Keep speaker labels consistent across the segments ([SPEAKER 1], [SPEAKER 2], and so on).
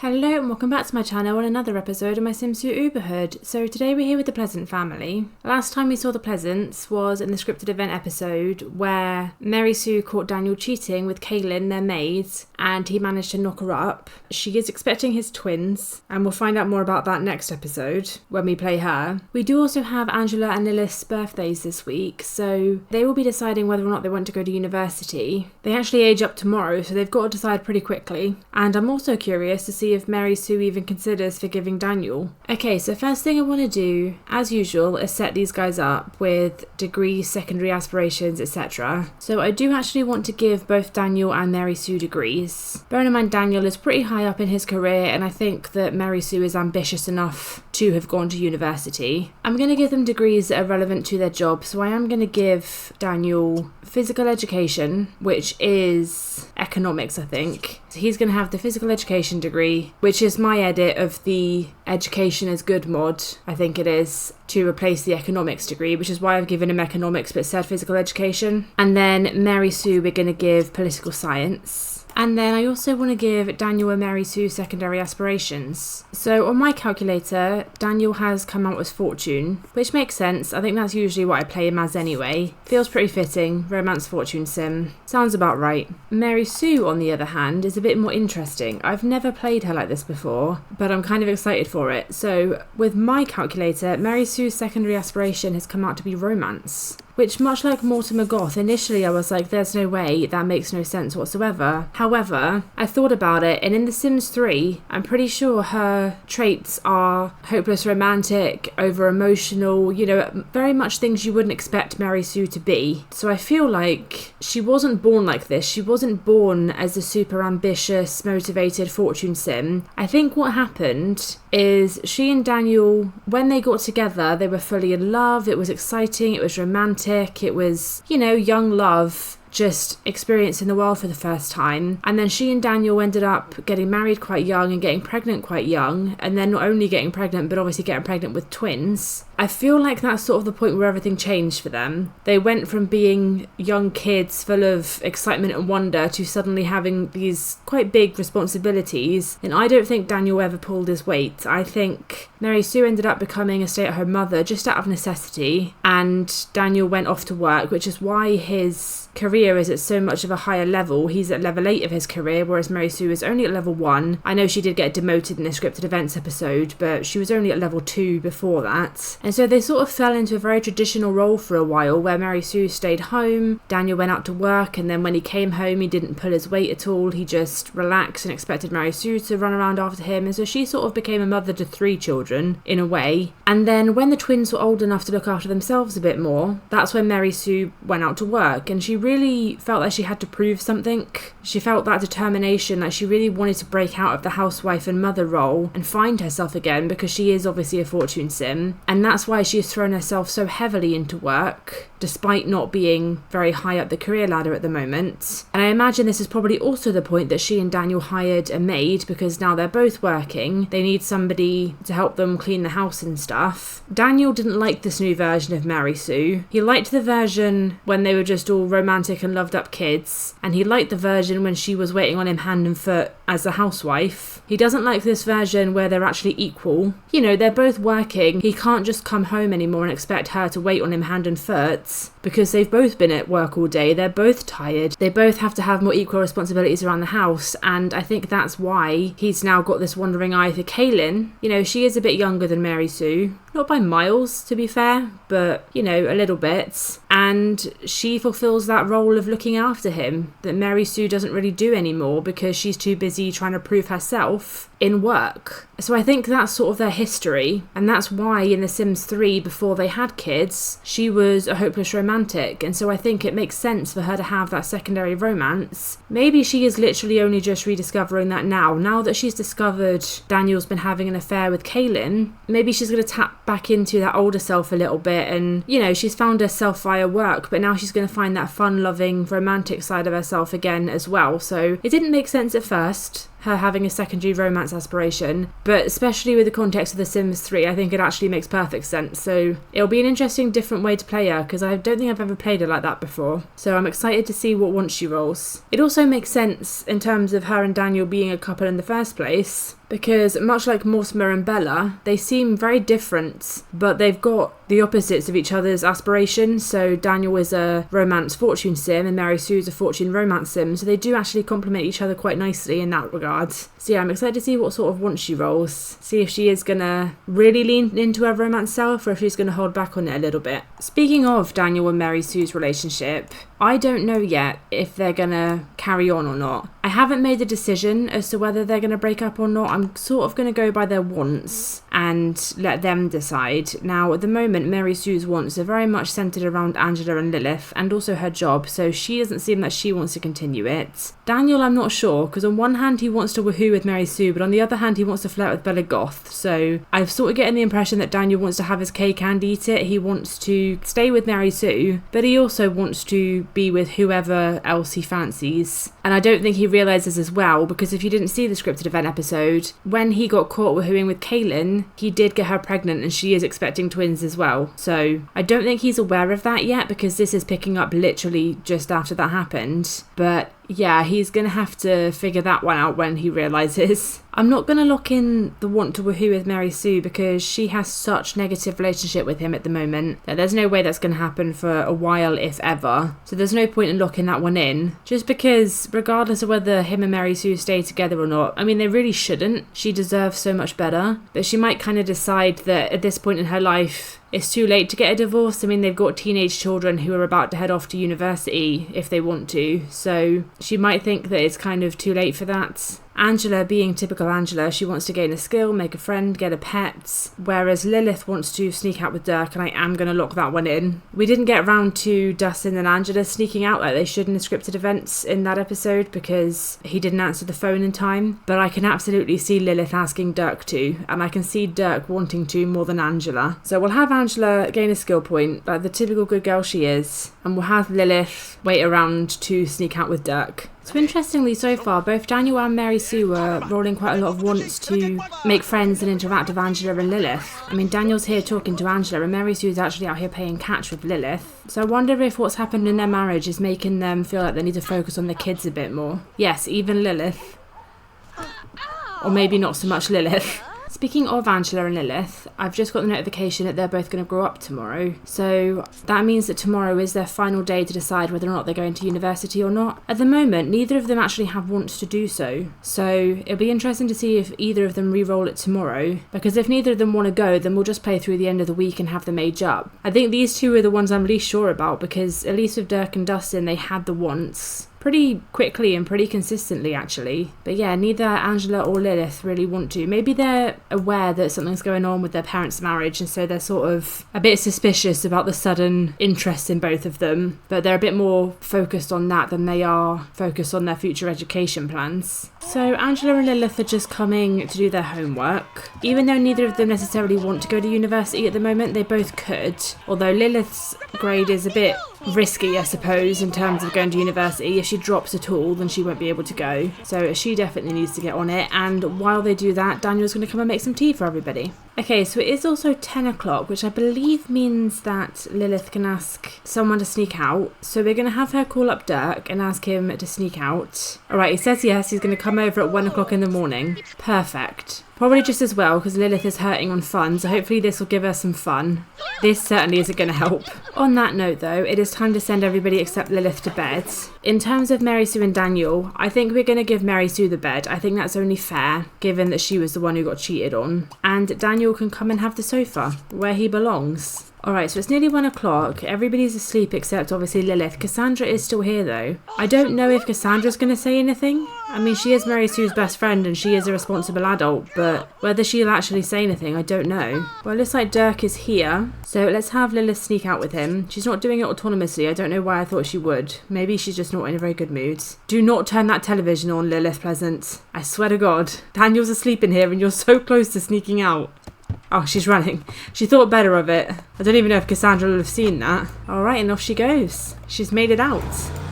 [SPEAKER 1] Hello and welcome back to my channel and another episode of my Sims 2 Uberhood. So today we're here with the Pleasant family. Last time we saw the Pleasants was in the scripted event episode where Mary Sue caught Daniel cheating with Kaylynn, their maid, and he managed to knock her up. She is expecting his twins, and we'll find out more about that next episode when we play her. We do also have Angela and Lilith's birthdays this week, so they will be deciding whether or not they want to go to university. They actually age up tomorrow, so they've got to decide pretty quickly. And I'm also curious to see if Mary Sue even considers forgiving Daniel. Okay, so first thing I want to do, as usual, is set these guys up with degrees, secondary aspirations, etc. So I do actually want to give both Daniel and Mary Sue degrees. Bearing in mind Daniel is pretty high up in his career, and I think that Mary Sue is ambitious enough to have gone to university. I'm going to give them degrees that are relevant to their job, so I am going to give Daniel physical education, which is economics, I think. So he's going to have the physical education degree, which is my edit of the education is good mod, I think it is, to replace the economics degree, which is why I've given him economics but said physical education. And then Mary Sue we're going to give political science. And then I also want to give Daniel and Mary Sue secondary aspirations. So on my calculator, Daniel has come out as fortune, which makes sense. I think that's usually what I play him as anyway. Feels pretty fitting, romance fortune sim. Sounds about right. Mary Sue, on the other hand, is a bit more interesting. I've never played her like this before, but I'm kind of excited for it. So with my calculator, Mary Sue's secondary aspiration has come out to be romance. Which, much like Mortimer Goth, initially I was like, there's no way, that makes no sense whatsoever. However, I thought about it, and in The Sims 3, I'm pretty sure her traits are hopeless romantic, over-emotional, very much things you wouldn't expect Mary Sue to be. So I feel like she wasn't born like this. She wasn't born as a super ambitious, motivated fortune sim. I think what happened is she and Daniel, when they got together, they were fully in love. It was exciting, it was romantic. It was, young love, just experiencing the world for the first time. And then she and Daniel ended up getting married quite young and getting pregnant quite young. And then not only getting pregnant, but obviously getting pregnant with twins. I feel like that's sort of the point where everything changed for them. They went from being young kids full of excitement and wonder to suddenly having these quite big responsibilities. And I don't think Daniel ever pulled his weight. I think Mary Sue ended up becoming a stay-at-home mother just out of necessity. And Daniel went off to work, which is why his career is at so much of a higher level. He's at level 8 of his career, whereas Mary Sue is only at level 1. I know she did get demoted in the scripted events episode, but she was only at level 2 before that. And so they sort of fell into a very traditional role for a while, where Mary Sue stayed home, Daniel went out to work, and then when he came home he didn't pull his weight at all. He just relaxed and expected Mary Sue to run around after him, and so she sort of became a mother to 3 children in a way. And then when the twins were old enough to look after themselves a bit more, that's when Mary Sue went out to work, and she really felt like she had to prove something. She felt that determination, like she really wanted to break out of the housewife and mother role and find herself again, because she is obviously a fortune sim, and that's why she has thrown herself so heavily into work, despite not being very high up the career ladder at the moment. And I imagine this is probably also the point that she and Daniel hired a maid, because now they're both working. They need somebody to help them clean the house and stuff. Daniel didn't like this new version of Mary Sue. He liked the version when they were just all romantic and loved up kids, and he liked the version when she was waiting on him hand and foot as a housewife. He doesn't like this version where they're actually equal. They're both working. He can't just come home anymore and expect her to wait on him hand and foot, because they've both been at work all day. They're both tired. They both have to have more equal responsibilities around the house, and I think that's why he's now got this wandering eye for Kaylynn. She is a bit younger than Mary Sue. Not by miles, to be fair, but, a little bit. And she fulfills that role of looking after him that Mary Sue doesn't really do anymore, because she's too busy trying to prove herself in work. So I think that's sort of their history, and that's why in The Sims 3, before they had kids, she was a hopeless romantic, and so I think it makes sense for her to have that secondary romance. Maybe she is literally only just rediscovering that now that she's discovered Daniel's been having an affair with Kaylynn. Maybe she's going to tap back into that older self a little bit, and she's found herself via work, but now she's going to find that fun-loving romantic side of herself again as well. So it didn't make sense at first, her having a secondary romance aspiration, but especially with the context of The Sims 3, I think it actually makes perfect sense. So it'll be an interesting different way to play her, because I don't think I've ever played her like that before. So I'm excited to see what once she rolls. It also makes sense in terms of her and Daniel being a couple in the first place, because much like Mortimer and Bella, they seem very different, but they've got the opposites of each other's aspirations. So Daniel is a romance fortune sim and Mary Sue is a fortune romance sim, so they do actually complement each other quite nicely in that regard. So yeah, I'm excited to see what sort of want she rolls, see if she is gonna really lean into her romance self or if she's gonna hold back on it a little bit. Speaking of Daniel and Mary Sue's relationship, I don't know yet if they're gonna carry on or not. I haven't made a decision as to whether they're gonna break up or not. I'm sort of gonna go by their wants and let them decide. Now, at the moment, Mary Sue's wants are very much centered around Angela and Lilith and also her job, so she doesn't seem that she wants to continue it. Daniel, I'm not sure, because on one hand he wants to woohoo with Mary Sue, but on the other hand he wants to flirt with Bella Goth, so I've sort of getting the impression that Daniel wants to have his cake and eat it. He wants to stay with Mary Sue, but he also wants to be with whoever else he fancies. And I don't think he realises as well, because if you didn't see the scripted event episode, when he got caught woohooing with Kaylynn, he did get her pregnant and she is expecting twins as well. So I don't think he's aware of that yet, because this is picking up literally just after that happened. But yeah, he's going to have to figure that one out when he realises. I'm not going to lock in the want to woohoo with Mary Sue because she has such negative relationship with him at the moment that there's no way that's going to happen for a while, if ever. So there's no point in locking that one in, just because regardless of whether him and Mary Sue stay together or not, I mean, they really shouldn't. She deserves so much better, but she might kind of decide that at this point in her life it's too late to get a divorce. I mean, they've got teenage children who are about to head off to university if they want to, so she might think that it's kind of too late for that. Angela, being typical Angela, she wants to gain a skill, make a friend, get a pet, whereas Lilith wants to sneak out with Dirk, and I am going to lock that one in. We didn't get around to Dustin and Angela sneaking out like they should in the scripted events in that episode because he didn't answer the phone in time, but I can absolutely see Lilith asking Dirk to, and I can see Dirk wanting to more than Angela. So we'll have Angela gain a skill point, like the typical good girl she is, and we'll have Lilith wait around to sneak out with Dirk. So interestingly, so far, both Daniel and Mary Sue are rolling quite a lot of wants to make friends and interact with Angela and Lilith. I mean, Daniel's here talking to Angela and Mary Sue's actually out here playing catch with Lilith. So I wonder if what's happened in their marriage is making them feel like they need to focus on their kids a bit more. Yes, even Lilith. Or maybe not so much Lilith. Speaking of Angela and Lilith, I've just got the notification that they're both going to grow up tomorrow. So that means that tomorrow is their final day to decide whether or not they're going to university or not. At the moment, neither of them actually have wants to do so. So it'll be interesting to see if either of them re-roll it tomorrow. Because if neither of them want to go, then we'll just play through the end of the week and have them age up. I think these two are the ones I'm least sure about, because at least with Dirk and Dustin, they had the wants pretty quickly and pretty consistently, actually. But yeah, neither Angela or Lilith really want to. Maybe they're aware that something's going on with their parents' marriage, and so they're sort of a bit suspicious about the sudden interest in both of them, but they're a bit more focused on that than they are focused on their future education plans. So Angela and Lilith are just coming to do their homework. Even though neither of them necessarily want to go to university at the moment, they both could. Although Lilith's grade is a bit risky, I suppose, in terms of going to university. If she drops at all, then she won't be able to go. So she definitely needs to get on it. And while they do that, Daniel's going to come and make some tea for everybody. Okay, so it is also 10 o'clock, which I believe means that Lilith can ask someone to sneak out. So we're going to have her call up Dirk and ask him to sneak out. Alright, he says yes, he's going to come over at 1 o'clock in the morning. Perfect. Probably just as well, because Lilith is hurting on fun, so hopefully this will give her some fun. This certainly isn't going to help. On that note though, it is time to send everybody except Lilith to bed. In terms of Mary Sue and Daniel, I think we're going to give Mary Sue the bed. I think that's only fair, given that she was the one who got cheated on. And Daniel can come and have the sofa, where he belongs. Alright, so it's nearly 1 o'clock. Everybody's asleep except obviously Lilith. Cassandra is still here though. I don't know if Cassandra's going to say anything. I mean, she is Mary Sue's best friend and she is a responsible adult, but whether she'll actually say anything, I don't know. Well, it looks like Dirk is here, so let's have Lilith sneak out with him. She's not doing it autonomously. I don't know why I thought she would. Maybe she's just not in a very good mood. Do not turn that television on, Lilith Pleasant. I swear to God. Daniel's asleep in here and you're so close to sneaking out. Oh, she's running. She thought better of it. I don't even know if Cassandra will have seen that. Alright, and off she goes. She's made it out.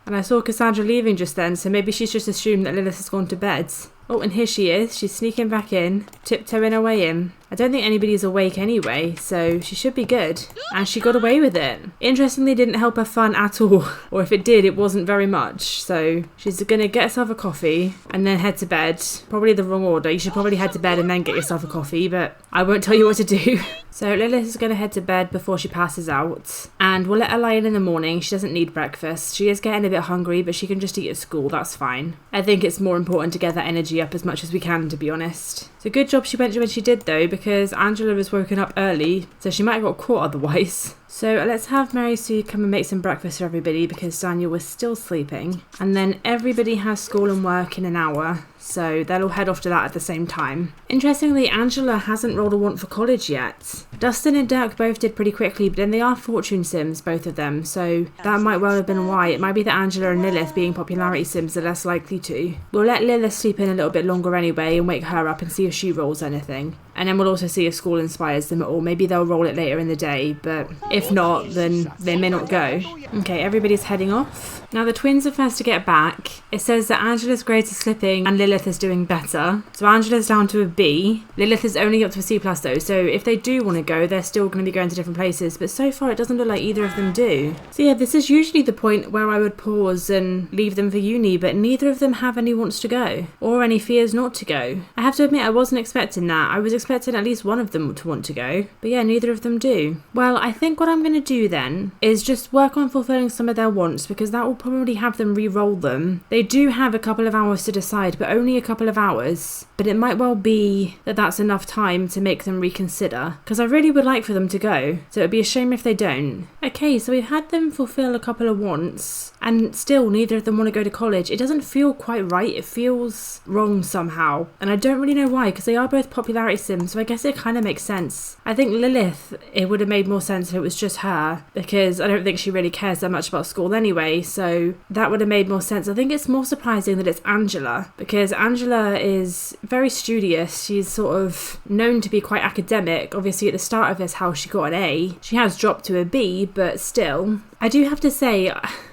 [SPEAKER 1] And I saw Cassandra leaving just then, so maybe she's just assumed that Lilith has gone to bed. Oh, and here she is. She's sneaking back in, tiptoeing her way in. I don't think anybody's awake anyway, so she should be good. And she got away with it. Interestingly, it didn't help her fun at all. Or if it did, it wasn't very much. So she's gonna get herself a coffee and then head to bed. Probably the wrong order. You should probably head to bed and then get yourself a coffee, but I won't tell you what to do. So Lilith is going to head to bed before she passes out, and we'll let her lie in the morning. She doesn't need breakfast. She is getting a bit hungry, but she can just eat at school. That's fine. I think it's more important to get that energy up as much as we can, to be honest. So good job she went when she did, though, because Angela was woken up early, so she might have got caught otherwise. So let's have Mary Sue come and make some breakfast for everybody because Daniel was still sleeping. And then everybody has school and work in an hour, so they'll all head off to that at the same time. Interestingly, Angela hasn't rolled a want for college yet. Dustin and Dirk both did pretty quickly, but then they are fortune sims, both of them, so that might well have been why. It might be that Angela and Lilith, being popularity sims, are less likely to. We'll let Lilith sleep in a little bit longer anyway and wake her up and see if she rolls anything. And then we'll also see if school inspires them at all. Maybe they'll roll it later in the day, but if not, then they may not go. Okay, everybody's heading off. Now the twins are first to get back. It says that Angela's grades are slipping and Lilith is doing better. So Angela's down to a B. Lilith is only up to a C+ though, so if they do want to go, they're still going to be going to different places, but so far it doesn't look like either of them do. So yeah, this is usually the point where I would pause and leave them for uni, but neither of them have any wants to go, or any fears not to go. I have to admit, I wasn't expecting that. I was expecting at least one of them to want to go, but yeah, neither of them do. Well, I think what I'm going to do then is just work on fulfilling some of their wants, because that will probably have them re-roll them. They do have a couple of hours to decide, but only a couple of hours, but it might well be that that's enough time to make them reconsider, because I really would like for them to go, so it would be a shame if they don't. Okay, so we've had them fulfill a couple of wants, and still neither of them want to go to college. It doesn't feel quite right. It feels wrong somehow, and I don't really know why, because they are both popularity sims, so I guess it kind of makes sense. I think Lilith, it would have made more sense if it was just her, because I don't think she really cares that much about school anyway, so that would have made more sense. I think it's more surprising that it's Angela, because Angela is very studious. She's sort of known to be quite academic. Obviously at the start of this house she got an A. She has dropped to a B, but still. I do have to say,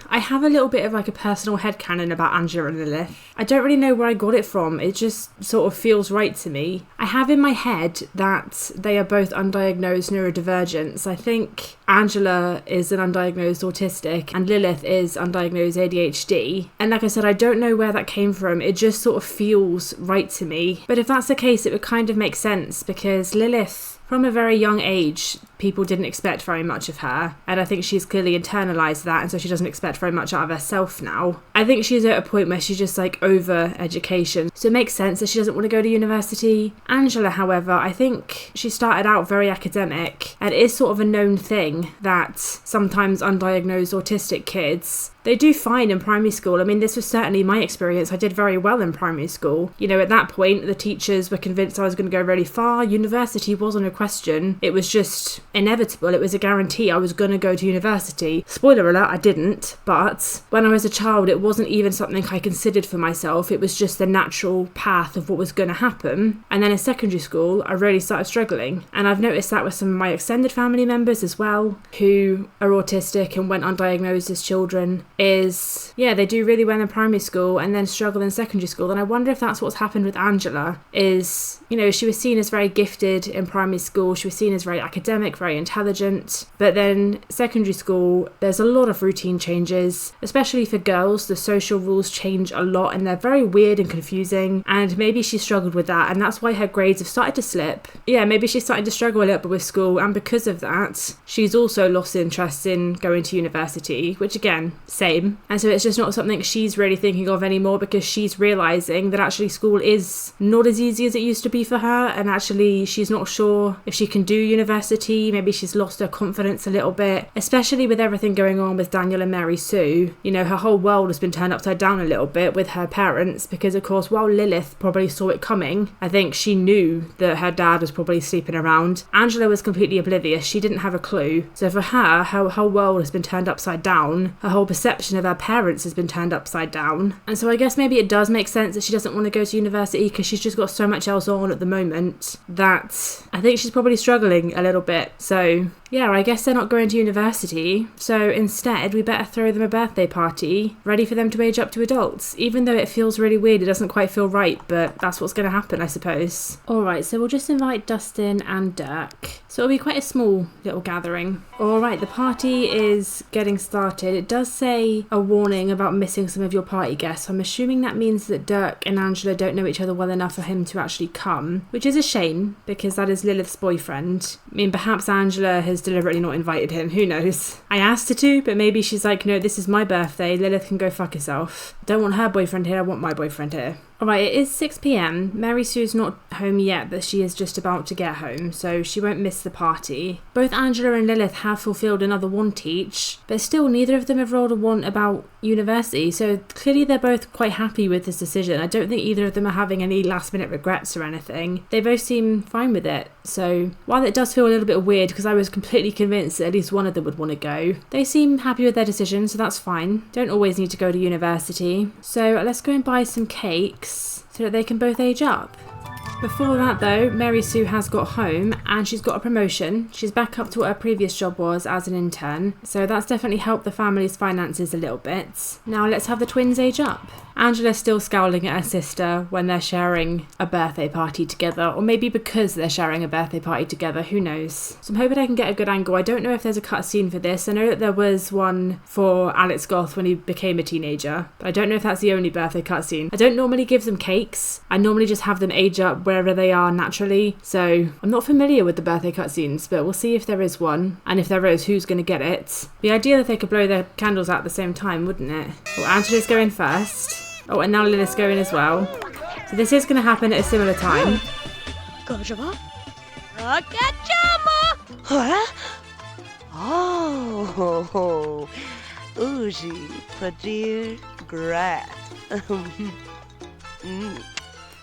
[SPEAKER 1] I have a little bit of like a personal headcanon about Angela and Lilith. I don't really know where I got it from. It just sort of feels right to me. I have in my head that they are both undiagnosed neurodivergents. I think Angela is an undiagnosed autistic and Lilith is undiagnosed ADHD. And like I said, I don't know where that came from. It just sort of feels right to me. But if that's the case, it would kind of make sense, because Lilith, from a very young age, people didn't expect very much of her, and I think she's clearly internalised that, and so she doesn't expect very much out of herself now. I think she's at a point where she's just like over education, so it makes sense that she doesn't want to go to university. Angela, however, I think she started out very academic, and it is sort of a known thing that sometimes undiagnosed autistic kids, they do fine in primary school. I mean, this was certainly my experience. I did very well in primary school. You know, at that point, the teachers were convinced I was going to go really far. University wasn't a question. It was just inevitable. It was a guarantee I was going to go to university. Spoiler alert, I didn't. But when I was a child, it wasn't even something I considered for myself. It was just the natural path of what was going to happen. And then in secondary school, I really started struggling. And I've noticed that with some of my extended family members as well, who are autistic and went undiagnosed as children, is, yeah, they do really well in primary school and then struggle in secondary school. And I wonder if that's what's happened with Angela, is, you know, she was seen as very gifted in primary school, she was seen as very academic, very intelligent, but then secondary school, there's a lot of routine changes, especially for girls. The social rules change a lot and they're very weird and confusing, and maybe she struggled with that, and that's why her grades have started to slip. Yeah, maybe she's starting to struggle a little bit with school, and because of that, she's also lost interest in going to university, which again, same. And so it's just not something she's really thinking of anymore, because she's realising that actually school is not as easy as it used to be for her, and actually she's not sure if she can do university. Maybe she's lost her confidence a little bit, especially with everything going on with Daniel and Mary Sue. You know, her whole world has been turned upside down a little bit with her parents, because of course while Lilith probably saw it coming, I think she knew that her dad was probably sleeping around. Angela was completely oblivious. She didn't have a clue. So for her whole world has been turned upside down. Her whole perception of her parents has been turned upside down. And so I guess maybe it does make sense that she doesn't want to go to university, because she's just got so much else on at the moment that I think she's probably struggling a little bit. So Yeah, I guess they're not going to university, so instead we better throw them a birthday party, ready for them to age up to adults. Even though it feels really weird, it doesn't quite feel right, but that's what's going to happen, I suppose. Alright, so we'll just invite Dustin and Dirk. So it'll be quite a small little gathering. Alright, the party is getting started. It does say a warning about missing some of your party guests. I'm assuming that means that Dirk and Angela don't know each other well enough for him to actually come, which is a shame because that is Lilith's boyfriend. I mean, perhaps Angela has deliberately not invited him, who knows? I asked her to, but maybe she's like, no, this is my birthday, Lilith can go fuck herself. Don't want her boyfriend here, I want my boyfriend here. Alright, it is 6 p.m. Mary Sue's not home yet, but she is just about to get home, so she won't miss the party. Both Angela and Lilith have fulfilled another want each, but still neither of them have rolled a want about university, so clearly they're both quite happy with this decision. I don't think either of them are having any last minute regrets or anything. They both seem fine with it, so while it does feel a little bit weird because I was completely convinced that at least one of them would want to go, they seem happy with their decision, so that's fine. Don't always need to go to university. So let's go and buy some cakes so that they can both age up. Before that though, Mary Sue has got home and she's got a promotion. She's back up to what her previous job was as an intern, so that's definitely helped the family's finances a little bit. Now let's have the twins age up. Angela's still scowling at her sister when they're sharing a birthday party together, or maybe because they're sharing a birthday party together, who knows. So I'm hoping I can get a good angle. I don't know if there's a cutscene for this. I know that there was one for Alex Goth when he became a teenager, but I don't know if that's the only birthday cutscene. I don't normally give them cakes. I normally just have them age up wherever they are naturally, so I'm not familiar with the birthday cutscenes, but we'll see if there is one, and if there is, who's going to get it. The idea that they could blow their candles out at the same time, wouldn't it? Well, Angela's going first. Oh, and now Lilith's going as well. So this is going to happen at a similar time.
[SPEAKER 2] Oh, Uji, Padir, Grat.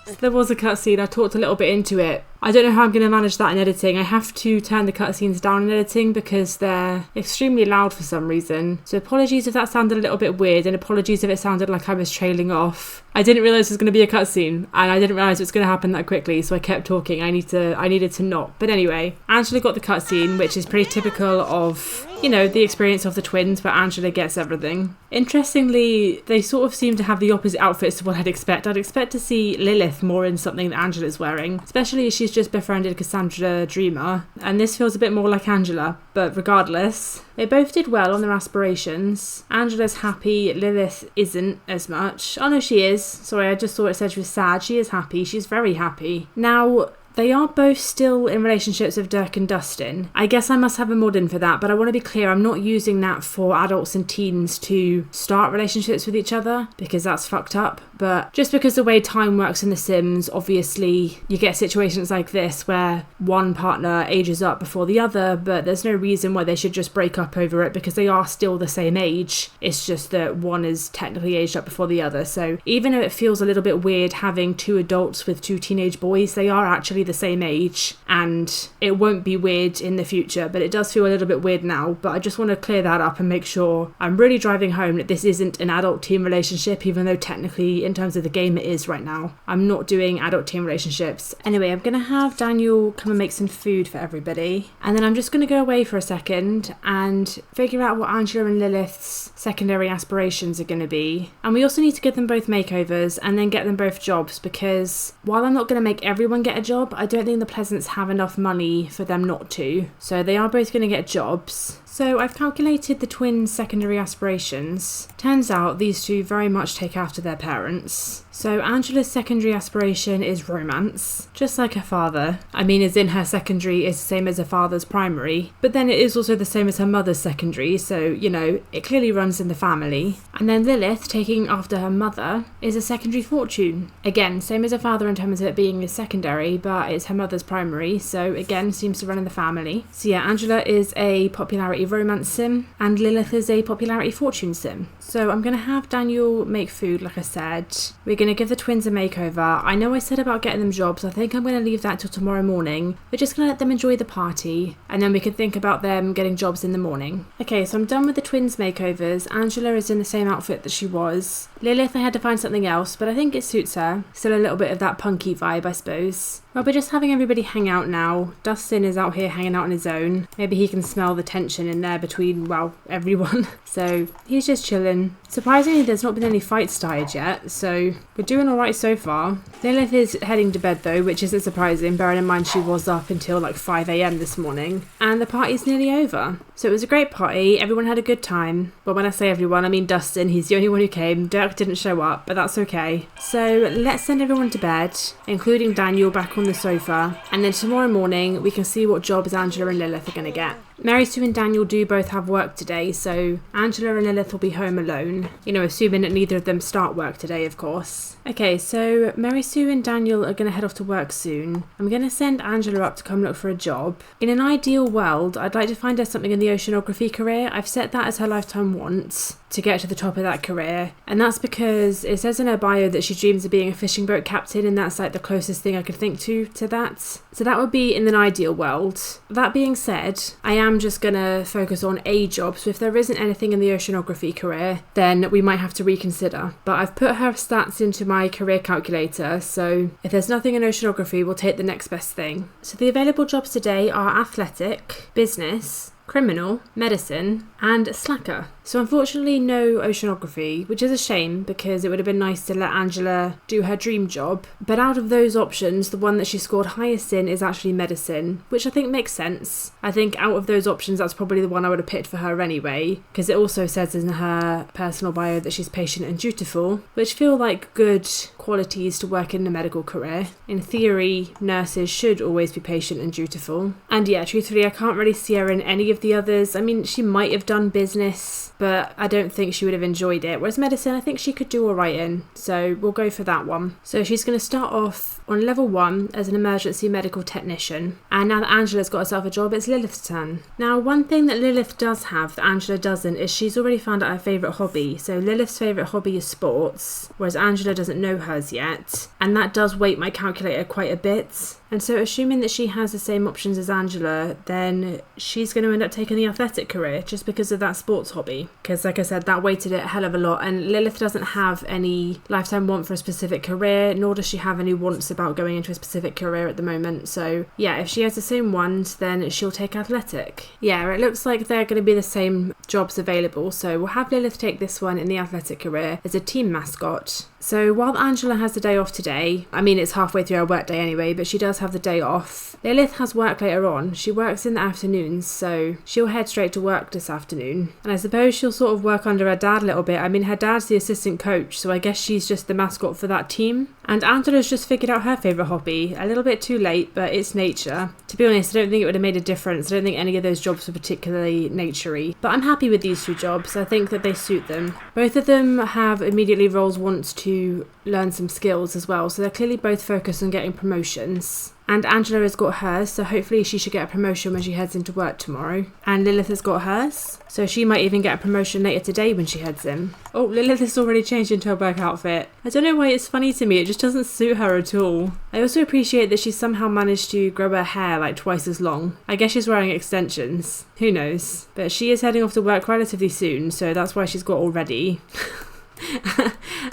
[SPEAKER 1] So there was a cutscene, I talked a little bit into it. I don't know how I'm going to manage that in editing. I have to turn the cutscenes down in editing because they're extremely loud for some reason. So apologies if that sounded a little bit weird, and apologies if it sounded like I was trailing off. I didn't realise there was going to be a cutscene, and I didn't realise it was going to happen that quickly, so I kept talking. I needed to not. But anyway, Angela got the cutscene, which is pretty typical of, you know, the experience of the twins, where Angela gets everything. Interestingly, they sort of seem to have the opposite outfits to what I'd expect. I'd expect to see Lilith more in something that Angela's wearing, especially as she's just befriended Cassandra Dreamer, and this feels a bit more like Angela, but regardless, they both did well on their aspirations. Angela's happy, Lilith isn't as much. Oh no, she is. Sorry, I just thought it said she was sad. She is happy. She's very happy. Now, they are both still in relationships with Dirk and Dustin. I guess I must have a mod in for that, but I want to be clear, I'm not using that for adults and teens to start relationships with each other, because that's fucked up. But just because the way time works in The Sims, obviously you get situations like this where one partner ages up before the other, but there's no reason why they should just break up over it because they are still the same age. It's just that one is technically aged up before the other. So even though it feels a little bit weird having two adults with two teenage boys, they are actually the same age, and it won't be weird in the future, but it does feel a little bit weird now. But I just want to clear that up and make sure I'm really driving home that this isn't an adult-teen relationship, even though technically in terms of the game it is right now. I'm not doing adult-teen relationships. Anyway, I'm gonna have Daniel come and make some food for everybody, and then I'm just gonna go away for a second and figure out what Angela and Lilith's secondary aspirations are gonna be. And we also need to give them both makeovers and then get them both jobs, because while I'm not gonna make everyone get a job, I don't think the Pleasants have enough money for them not to. So they are both gonna get jobs. So I've calculated the twins' secondary aspirations. Turns out these two very much take after their parents. So Angela's secondary aspiration is romance, just like her father. I mean, as in her secondary is the same as her father's primary, but then it is also the same as her mother's secondary, so, you know, it clearly runs in the family. And then Lilith, taking after her mother, is a secondary fortune. Again, same as her father in terms of it being a secondary, but it's her mother's primary, so again, seems to run in the family. So yeah, Angela is a popularity romance sim, and Lilith is a popularity fortune sim. So I'm going to have Daniel make food, like I said. We're going to give the twins a makeover. I know I said about getting them jobs. I think I'm going to leave that till tomorrow morning. We're just going to let them enjoy the party, and then we can think about them getting jobs in the morning. Okay, so I'm done with the twins makeovers. Angela is in the same outfit that she was. Lilith, I had to find something else, but I think it suits her. Still a little bit of that punky vibe, I suppose. Well, we're just having everybody hang out now. Dustin is out here hanging out on his own. Maybe he can smell the tension in there between, well, everyone. So he's just chilling. Surprisingly, there's not been any fights started yet, so we're doing alright so far. Lilith is heading to bed though, which isn't surprising, bearing in mind she was up until like 5 a.m. this morning. And the party's nearly over. So it was a great party, everyone had a good time. Well, when I say everyone, I mean Dustin, he's the only one who came. Dirk didn't show up, but that's okay. So let's send everyone to bed, including Daniel back on the sofa. And then tomorrow morning, we can see what jobs Angela and Lilith are going to get. Mary Sue and Daniel do both have work today, so Angela and Lilith will be home alone. You know, assuming that neither of them start work today, of course. Okay, so Mary Sue and Daniel are going to head off to work soon. I'm going to send Angela up to come look for a job. In an ideal world, I'd like to find her something in the oceanography career. I've set that as her lifetime want, to get to the top of that career. And that's because it says in her bio that she dreams of being a fishing boat captain, and that's like the closest thing I could think to that. So that would be in an ideal world. That being said, I am just going to focus on a job, so if there isn't anything in the oceanography career, then we might have to reconsider. But I've put her stats into my career calculator, so if there's nothing in oceanography, we'll take the next best thing. So the available jobs today are athletic, business, criminal, medicine, and slacker. So unfortunately no oceanography, which is a shame because it would have been nice to let Angela do her dream job. But out of those options, the one that she scored highest in is actually medicine, which I think makes sense. I think out of those options, that's probably the one I would have picked for her anyway, because it also says in her personal bio that she's patient and dutiful, which feel like good qualities to work in a medical career. In theory, nurses should always be patient and dutiful. And yeah, truthfully, I can't really see her in any of the others. I mean, she might have done business, but I don't think she would have enjoyed it. Whereas medicine, I think she could do alright in. So we'll go for that one. So she's going to start off on level 1 as an emergency medical technician. And now that Angela's got herself a job, it's Lilith's turn. Now, one thing that Lilith does have that Angela doesn't is she's already found out her favourite hobby. So Lilith's favourite hobby is sports, whereas Angela doesn't know hers yet. And that does weight my calculator quite a bit. And so assuming that she has the same options as Angela, then she's going to end up taking the athletic career just because of that sports hobby. Because like I said, that weighted it a hell of a lot. And Lilith doesn't have any lifetime want for a specific career, nor does she have any wants about going into a specific career at the moment. So yeah, if she has the same ones, then she'll take athletic. Yeah, it looks like they're going to be the same jobs available. So we'll have Lilith take this one in the athletic career as a team mascot. So while Angela has the day off today, I mean it's halfway through her work day anyway, but she does have the day off. Lilith has work later on. She works in the afternoons, so she'll head straight to work this afternoon. And I suppose she'll sort of work under her dad a little bit. I mean, her dad's the assistant coach, so I guess she's just the mascot for that team. And Angela's just figured out her favourite hobby. A little bit too late, but it's nature. To be honest, I don't think it would have made a difference. I don't think any of those jobs were particularly naturey. But I'm happy with these two jobs. I think that they suit them. Both of them have immediately roles wants to learn some skills as well, so they're clearly both focused on getting promotions. And Angela has got hers, so hopefully she should get a promotion when she heads into work tomorrow. And Lilith has got hers, so she might even get a promotion later today when she heads in. Oh, Lilith has already changed into her work outfit. I don't know why it's funny to me, it just doesn't suit her at all. I also appreciate that she's somehow managed to grow her hair like twice as long. I guess she's wearing extensions. Who knows? But she is heading off to work relatively soon, so that's why she's got all ready.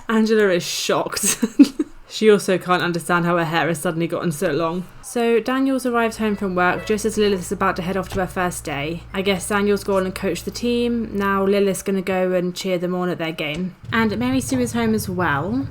[SPEAKER 1] Angela is shocked. She also can't understand how her hair has suddenly gotten so long. So Daniel's arrived home from work just as Lilith is about to head off to her first day. I guess Daniel's gone and coached the team. Now Lilith's going to go and cheer them on at their game. And Mary Sue is home as well.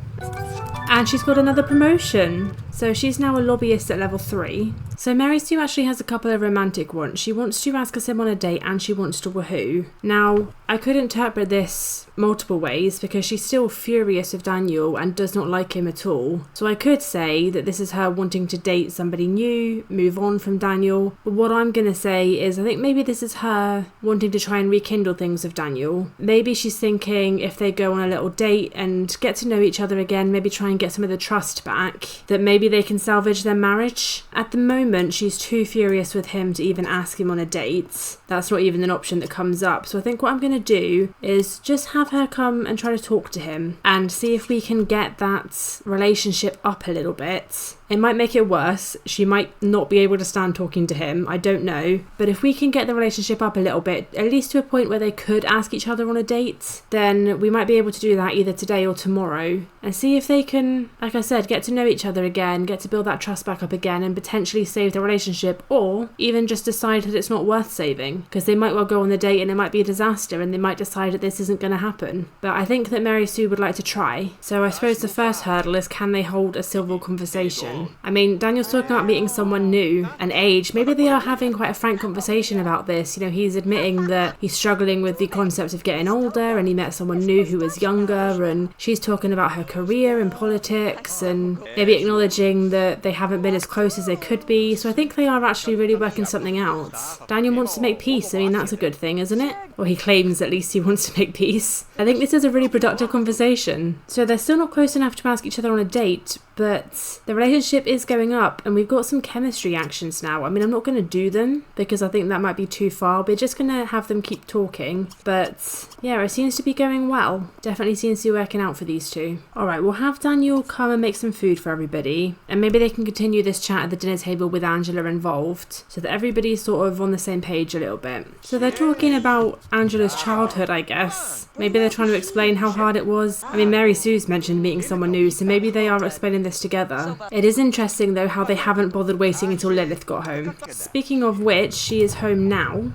[SPEAKER 1] And she's got another promotion. So she's now a lobbyist at level 3. So Mary Sue actually has a couple of romantic wants. She wants to ask him on a date and she wants to woohoo. Now, I could interpret this multiple ways because she's still furious with Daniel and does not like him at all. So I could say that this is her wanting to date somebody new, move on from Daniel. But what I'm going to say is I think maybe this is her wanting to try and rekindle things with Daniel. Maybe she's thinking if they go on a little date and get to know each other again, maybe try and get some of the trust back, that maybe they can salvage their marriage. At the moment, she's too furious with him to even ask him on a date. That's not even an option that comes up. So I think what I'm going to do is just have her come and try to talk to him and see if we can get that relationship up a little bit. It might make it worse. She might not be able to stand talking to him. I don't know. But if we can get the relationship up a little bit, at least to a point where they could ask each other on a date, then we might be able to do that either today or tomorrow and see if they can, like I said, get to know each other again, get to build that trust back up again and potentially save the relationship, or even just decide that it's not worth saving, because they might well go on the date and it might be a disaster and they might decide that this isn't going to happen. But I think that Mary Sue would like to try. So I suppose the first hurdle is, can they hold a civil conversation? I mean, Daniel's talking about meeting someone new and age. Maybe they are having quite a frank conversation about this. You know, he's admitting that he's struggling with the concept of getting older and he met someone new who was younger, and she's talking about her career in politics and maybe acknowledging that they haven't been as close as they could be. So I think they are actually really working something out. Daniel wants to make peace. I mean, that's a good thing, isn't it? Or he claims at least he wants to make peace. I think this is a really productive conversation. So they're still not close enough to ask each other on a date, but the relationship is going up and we've got some chemistry actions now. I mean, I'm not going to do them because I think that might be too far. We're just going to have them keep talking. But yeah, it seems to be going well. Definitely seems to be working out for these two. Alright, we'll have Daniel come and make some food for everybody, and maybe they can continue this chat at the dinner table with Angela involved, so that everybody's sort of on the same page a little bit. So they're talking about Angela's childhood, I guess. Maybe they're trying to explain how hard it was. I mean, Mary Sue's mentioned meeting someone new, so maybe they are explaining this together. It is interesting though how they haven't bothered waiting until Lilith got home. Speaking of which, she is home now.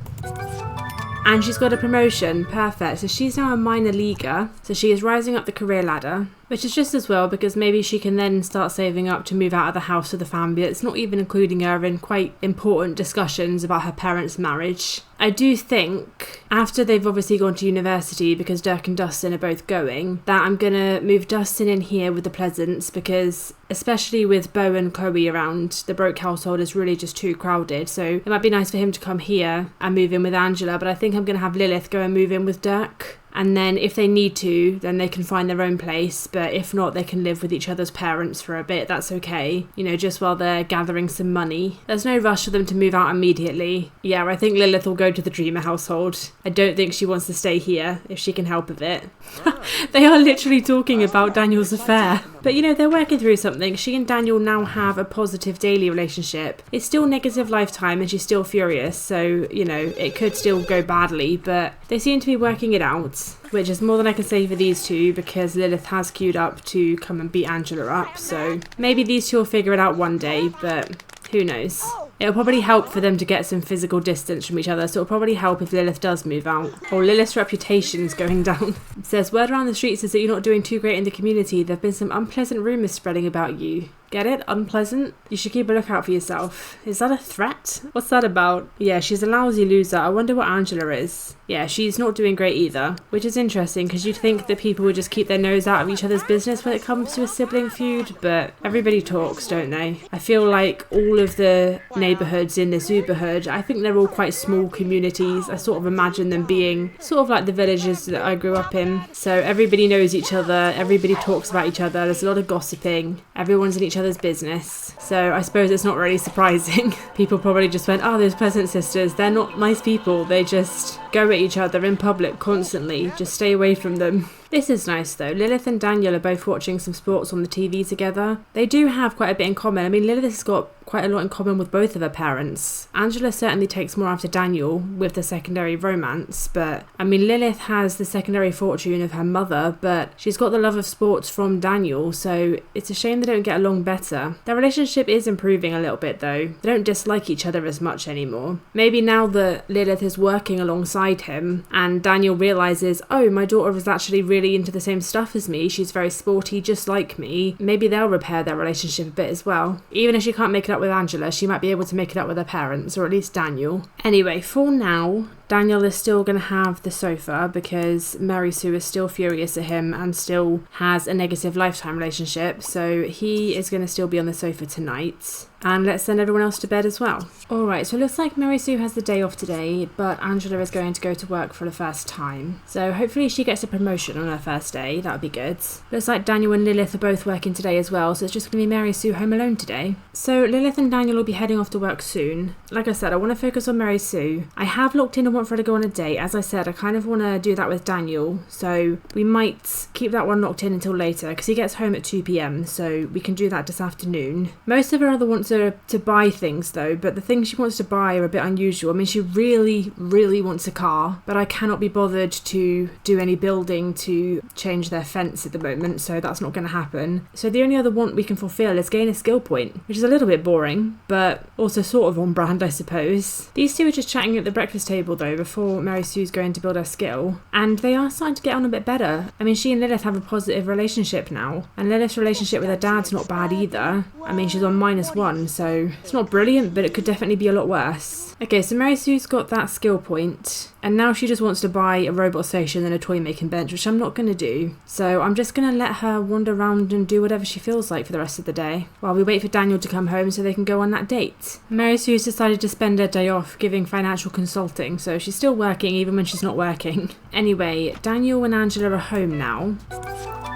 [SPEAKER 1] And she's got a promotion. Perfect. So she's now a minor leaguer. So she is rising up the career ladder, which is just as well because maybe she can then start saving up to move out of the house with the family. It's not even including her in quite important discussions about her parents' marriage. I do think after they've obviously gone to university, because Dirk and Dustin are both going, that I'm going to move Dustin in here with the Pleasants, because especially with Beau and Chloe around, the Broke household is really just too crowded. So it might be nice for him to come here and move in with Angela, but I think I'm going to have Lilith go and move in with Dirk. And then if they need to, then they can find their own place. But if not, they can live with each other's parents for a bit. That's okay. You know, just while they're gathering some money. There's no rush for them to move out immediately. Yeah, I think Lilith will go to the Dreamer household. I don't think she wants to stay here if she can help with it. They are literally talking about Daniel's affair. But you know, they're working through something. She and Daniel now have a positive daily relationship. It's still negative lifetime and she's still furious. So, you know, it could still go badly, but they seem to be working it out, which is more than I can say for these two, because Lilith has queued up to come and beat Angela up. So maybe these two will figure it out one day, but who knows. It'll probably help for them to get some physical distance from each other, so it'll probably help if Lilith does move out. Or Lilith's reputation's going down. It says, word around the streets is that you're not doing too great in the community. There have been some unpleasant rumours spreading about you. Get it? Unpleasant? You should keep a lookout for yourself. Is that a threat? What's that about? Yeah, she's a lousy loser. I wonder what Angela is. Yeah, she's not doing great either. Which is interesting, because you'd think that people would just keep their nose out of each other's business when it comes to a sibling feud, but everybody talks, don't they? I feel like all of the neighbourhoods in this Uberhood, I think they're all quite small communities. I sort of imagine them being sort of like the villages that I grew up in. So everybody knows each other, everybody talks about each other, there's a lot of gossiping, everyone's in each other's business. So I suppose it's not really surprising. People probably just went, oh, those Pleasant sisters, they're not nice people, they just go at each other in public constantly, just stay away from them. This is nice though. Lilith and Daniel are both watching some sports on the TV together. They do have quite a bit in common. I mean, Lilith has got quite a lot in common with both of her parents. Angela certainly takes more after Daniel with the secondary romance, but I mean, Lilith has the secondary fortune of her mother, but she's got the love of sports from Daniel, so it's a shame they don't get along better. Their relationship is improving a little bit though. They don't dislike each other as much anymore. Maybe now that Lilith is working alongside him and Daniel realises, oh, my daughter is actually really into the same stuff as me, she's very sporty just like me, maybe they'll repair their relationship a bit as well. Even if she can't make it up with Angela, she might be able to make it up with her parents, or at least Daniel. Anyway, for now, Daniel is still going to have the sofa because Mary Sue is still furious at him and still has a negative lifetime relationship, so he is going to still be on the sofa tonight. And let's send everyone else to bed as well. Alright, so it looks like Mary Sue has the day off today, but Angela is going to go to work for the first time. So hopefully she gets a promotion on her first day, that would be good. Looks like Daniel and Lilith are both working today as well, so it's just going to be Mary Sue home alone today. So Lilith and Daniel will be heading off to work soon. Like I said, I want to focus on Mary Sue. I have looked into want for her to go on a date. As I said, I kind of want to do that with Daniel, so we might keep that one locked in until later because he gets home at 2 p.m, so we can do that this afternoon. Most of her other wants are to buy things though, but the things she wants to buy are a bit unusual. I mean, she really wants a car, but I cannot be bothered to do any building to change their fence at the moment, so that's not going to happen. So the only other want we can fulfill is gain a skill point, which is a little bit boring, but also sort of on brand, I suppose. These two are just chatting at the breakfast table though before Mary Sue's going to build her skill, and they are starting to get on a bit better. I mean, she and Lilith have a positive relationship now, and Lilith's relationship with her dad's not bad either. I mean, she's on -1, so it's not brilliant, but it could definitely be a lot worse. Okay, so Mary Sue's got that skill point, and now she just wants to buy a robot station and a toy making bench, which I'm not going to do. So I'm just going to let her wander around and do whatever she feels like for the rest of the day, while we wait for Daniel to come home so they can go on that date. Mary Sue's decided to spend her day off giving financial consulting, so she's still working even when she's not working. Anyway, Daniel and Angela are home now,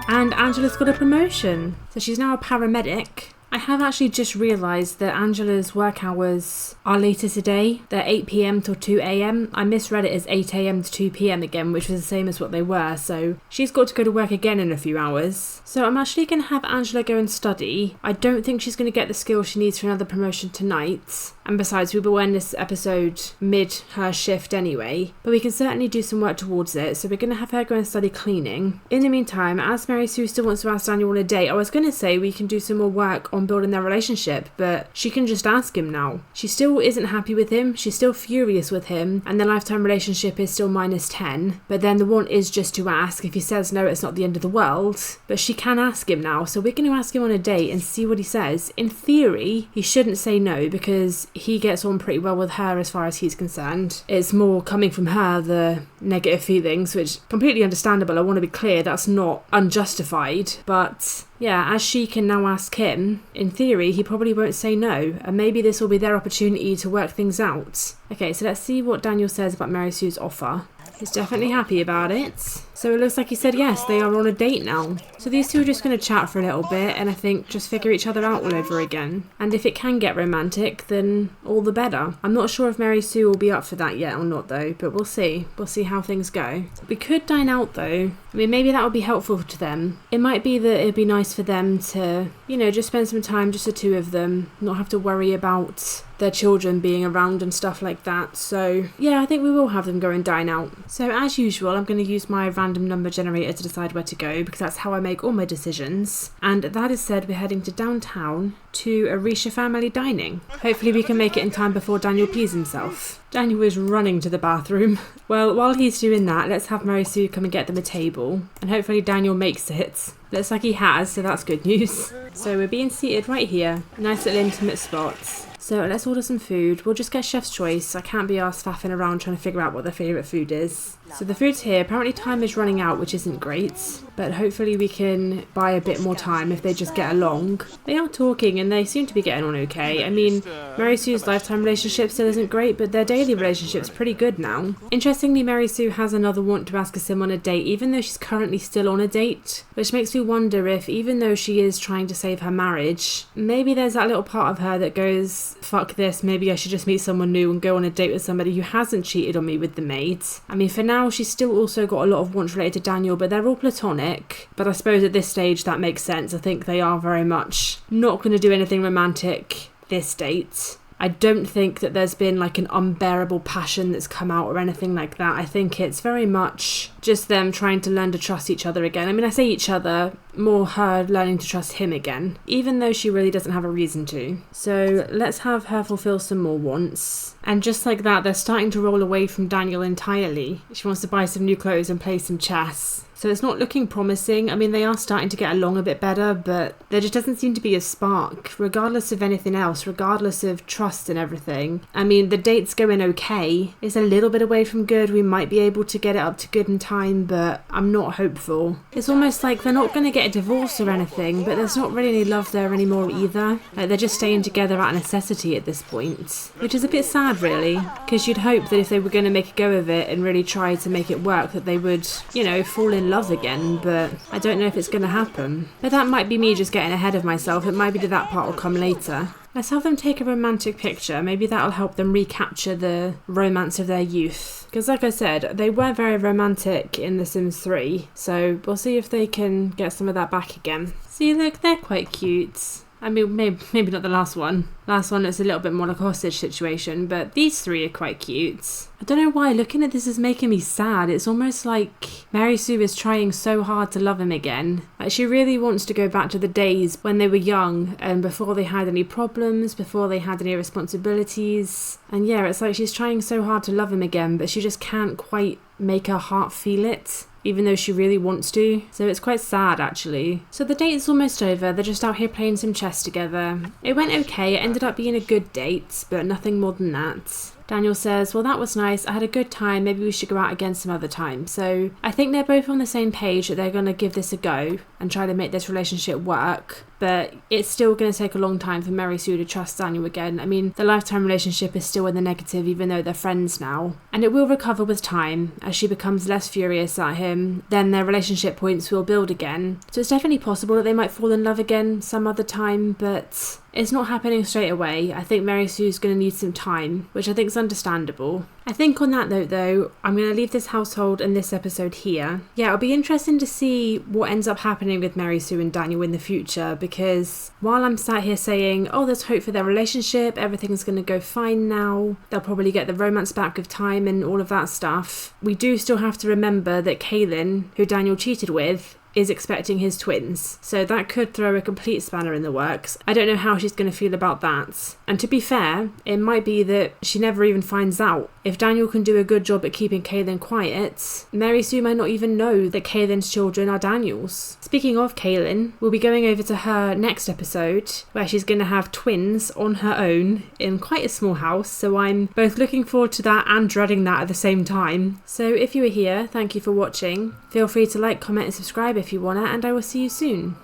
[SPEAKER 1] and Angela's got a promotion, so she's now a paramedic. I have actually just realised that Angela's work hours are later today. They're 8 p.m. till 2 a.m. I misread it as 8 a.m. to 2 p.m. again, which was the same as what they were, so she's got to go to work again in a few hours. So I'm actually going to have Angela go and study. I don't think she's going to get the skill she needs for another promotion tonight. And besides, we will end this episode mid her shift anyway, but we can certainly do some work towards it, so we're going to have her go and study cleaning. In the meantime, as Mary Sue still wants to ask Daniel on a date, I was going to say we can do some more work on building their relationship, but she can just ask him now. She still isn't happy with him, she's still furious with him, and their lifetime relationship is still -10, but then the want is just to ask. If he says no, it's not the end of the world, but she can ask him now, so we're going to ask him on a date and see what he says. In theory, he shouldn't say no because he gets on pretty well with her as far as he's concerned. It's more coming from her, the negative feelings, which completely understandable. I want to be clear, that's not unjustified, but yeah, as she can now ask him, in theory, he probably won't say no, and maybe this will be their opportunity to work things out. Okay, so let's see what Daniel says about Mary Sue's offer. He's definitely happy about it. So it looks like he said yes, they are on a date now. So these two are just going to chat for a little bit and I think just figure each other out all over again. And if it can get romantic, then all the better. I'm not sure if Mary Sue will be up for that yet or not though, but we'll see. We'll see how things go. We could dine out though. I mean, maybe that would be helpful to them. It might be that it'd be nice for them to, you know, just spend some time, just the two of them, not have to worry about their children being around and stuff like that. So yeah, I think we will have them go and dine out. So as usual, I'm going to use my random number generator to decide where to go because that's how I make all my decisions. And that is said, we're heading to downtown to Arisha family dining. Hopefully we can make it in time before Daniel pees himself. Daniel is running to the bathroom. Well, while he's doing that, let's have Mary Sue come and get them a table. And hopefully Daniel makes it. Looks like he has, so that's good news. So we're being seated right here. Nice little intimate spots. So let's order some food. We'll just get chef's choice. I can't be arsed faffing around trying to figure out what their favourite food is. So the food's here. Apparently time is running out, which isn't great. But hopefully we can buy a bit more time if they just get along. They are talking and they seem to be getting on okay. I mean, Mary Sue's lifetime relationship still isn't great, but their daily relationship's pretty good now. Interestingly, Mary Sue has another want to ask Sim on a date, even though she's currently still on a date. Which makes me wonder if, even though she is trying to save her marriage, maybe there's that little part of her that goes, fuck this, maybe I should just meet someone new and go on a date with somebody who hasn't cheated on me with the maid. I mean, for now, she's still also got a lot of wants related to Daniel, but they're all platonic. But I suppose at this stage that makes sense. I think they are very much not going to do anything romantic this date. I don't think that there's been like an unbearable passion that's come out or anything like that. I think it's very much just them trying to learn to trust each other again. I mean, I say each other, more her learning to trust him again, even though she really doesn't have a reason to. So let's have her fulfill some more wants. And just like that, they're starting to roll away from Daniel entirely. She wants to buy some new clothes and play some chess. So it's not looking promising. I mean, they are starting to get along a bit better, but there just doesn't seem to be a spark, regardless of anything else, regardless of trust and everything. I mean, the date's going okay. It's a little bit away from good. We might be able to get it up to good in time, but I'm not hopeful. It's almost like they're not going to get a divorce or anything, but there's not really any love there anymore either. Like, they're just staying together out of necessity at this point, which is a bit sad, really, because you'd hope that if they were going to make a go of it and really try to make it work, that they would, you know, fall in in love again, but I don't know if it's going to happen. But that might be me just getting ahead of myself. It might be that part will come later. Let's have them take a romantic picture. Maybe that'll help them recapture the romance of their youth. Because like I said, they were very romantic in The Sims 3. So we'll see if they can get some of that back again. See, look, they're quite cute. I mean, maybe not the last one. Last one is a little bit more like a hostage situation, but these three are quite cute. I don't know why, looking at this is making me sad. It's almost like Mary Sue is trying so hard to love him again. Like, she really wants to go back to the days when they were young and before they had any problems, before they had any responsibilities. And yeah, it's like she's trying so hard to love him again, but she just can't quite make her heart feel it, even though she really wants to. So it's quite sad, actually. So the date's almost over. They're just out here playing some chess together. It went okay. It ended up being a good date, but nothing more than that. Daniel says, well, that was nice. I had a good time. Maybe we should go out again some other time. So I think they're both on the same page that they're going to give this a go and try to make this relationship work. But it's still going to take a long time for Mary Sue to trust Daniel again. I mean, the lifetime relationship is still in the negative, even though they're friends now. And it will recover with time. As she becomes less furious at him, then their relationship points will build again. So it's definitely possible that they might fall in love again some other time, but it's not happening straight away. I think Mary Sue's going to need some time, which I think is understandable. I think on that note though, I'm going to leave this household and this episode here. Yeah, it'll be interesting to see what ends up happening with Mary Sue and Daniel in the future, because while I'm sat here saying, oh, there's hope for their relationship, everything's going to go fine now, they'll probably get the romance back with time and all of that stuff, we do still have to remember that Kaylynn, who Daniel cheated with, is expecting his twins. So that could throw a complete spanner in the works. I don't know how she's going to feel about that. And to be fair, it might be that she never even finds out. If Daniel can do a good job at keeping Kaylynn quiet, Mary Sue might not even know that Kaylynn's children are Daniel's. Speaking of Kaylynn, we'll be going over to her next episode, where she's going to have twins on her own in quite a small house. So I'm both looking forward to that and dreading that at the same time. So if you were here, thank you for watching. Feel free to like, comment and subscribe if you wanna, and I will see you soon.